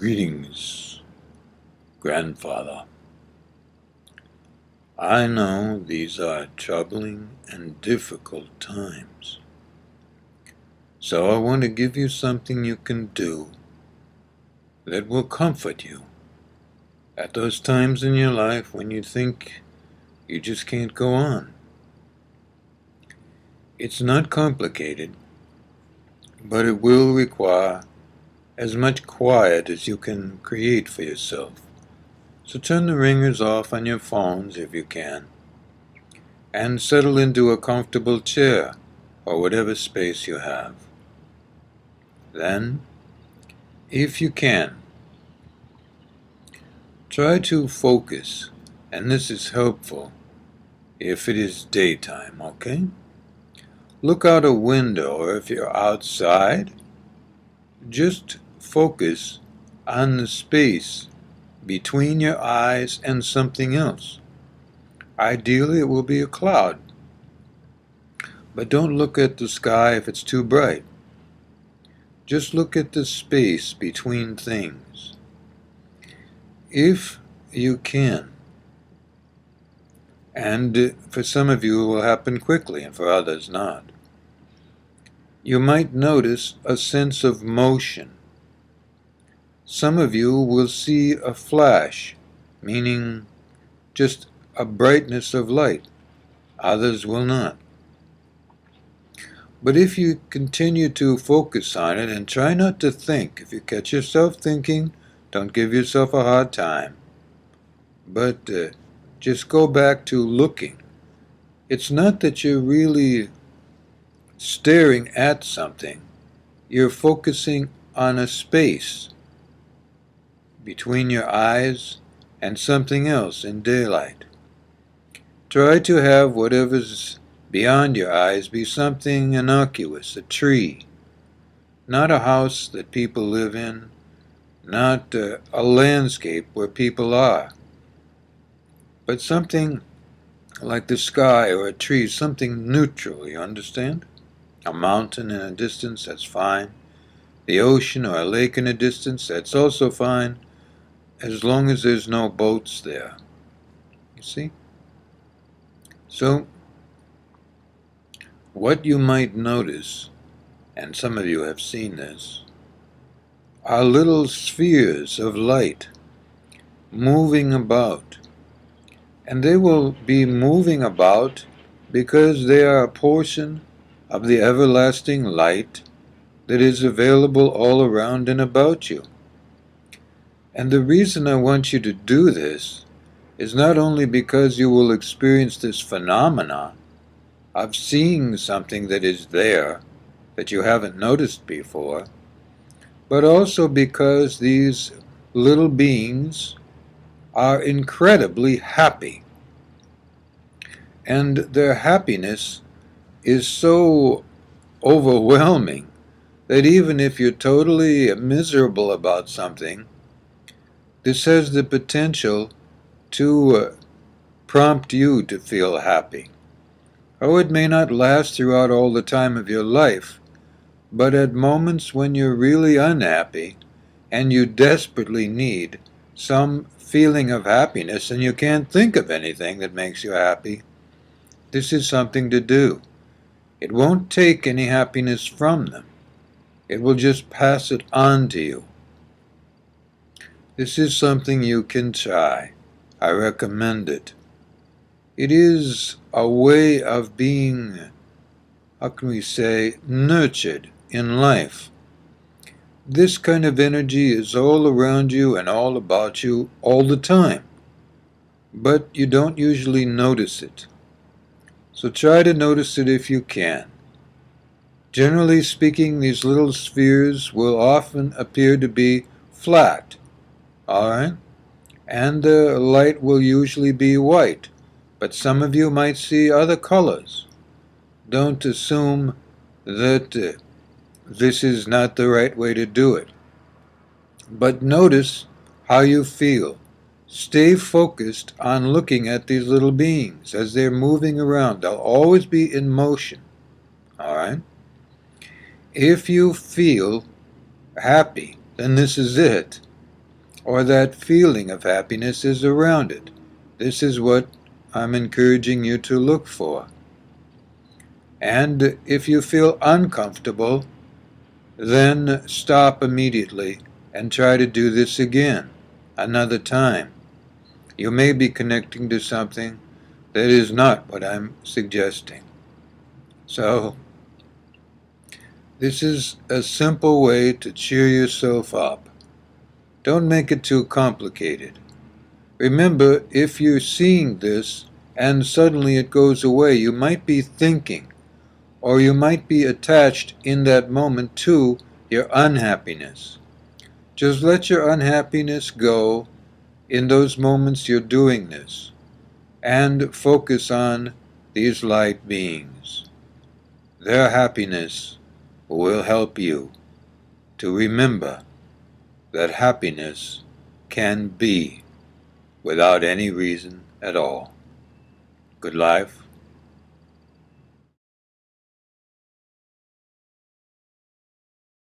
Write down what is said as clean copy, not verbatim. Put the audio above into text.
Greetings, grandfather. I know these are troubling and difficult times, so I want to give you something you can do that will comfort you at those times in your life when you think you just can't go on. It's not complicated, but it will require as much quiet as you can create for yourself. So turn the ringers off on your phones if you can, and settle into a comfortable chair or whatever space you have. Then, if you can, try to focus, and this is helpful if it is daytime, okay? Look out a window, or if you're outside, just focus on the space between your eyes and something else. Ideally, it will be a cloud. But don't look at the sky if it's too bright. Just look at the space between things. If you can, and for some of you it will happen quickly and for others not, you might notice a sense of motion. Some of you will see a flash, meaning just a brightness of light. Others will not. But if you continue to focus on it and try not to think, if you catch yourself thinking, don't give yourself a hard time. But just go back to looking. It's not that you're really staring at something. You're focusing on a space between your eyes and something else in daylight. Try to have whatever's beyond your eyes be something innocuous, a tree, not a house that people live in, not a landscape where people are, but something like the sky or a tree, something neutral, you understand? A mountain in a distance, that's fine. The ocean or a lake in a distance, that's also fine, as long as there's no boats there. You see? So, what you might notice, and some of you have seen this, are little spheres of light moving about. And they will be moving about because they are a portion of the everlasting light that is available all around and about you. And the reason I want you to do this is not only because you will experience this phenomena of seeing something that is there that you haven't noticed before, but also because these little beings are incredibly happy. And their happiness is so overwhelming that even if you're totally miserable about something, this has the potential to prompt you to feel happy. Oh, it may not last throughout all the time of your life, but at moments when you're really unhappy and you desperately need some feeling of happiness and you can't think of anything that makes you happy, this is something to do. It won't take any happiness from them. It will just pass it on to you. This is something you can try. I recommend it. It is a way of being, how can we say, nurtured in life. This kind of energy is all around you and all about you all the time, but you don't usually notice it. So try to notice it if you can. Generally speaking, these little spheres will often appear to be flat, alright? And the light will usually be white, but some of you might see other colors. Don't assume that this is not the right way to do it. But notice how you feel. Stay focused on looking at these little beings as they're moving around. They'll always be in motion. Alright? If you feel happy, then this is it. or that feeling of happiness is around it. This is what I'm encouraging you to look for. And if you feel uncomfortable, then stop immediately and try to do this again, another time. You may be connecting to something that is not what I'm suggesting. So, this is a simple way to cheer yourself up. Don't make it too complicated. Remember, if you're seeing this and suddenly it goes away, you might be thinking, or you might be attached in that moment to your unhappiness. Just let your unhappiness go in those moments you're doing this, and focus on these light beings. Their happiness will help you to remember that happiness can be without any reason at all. Good life.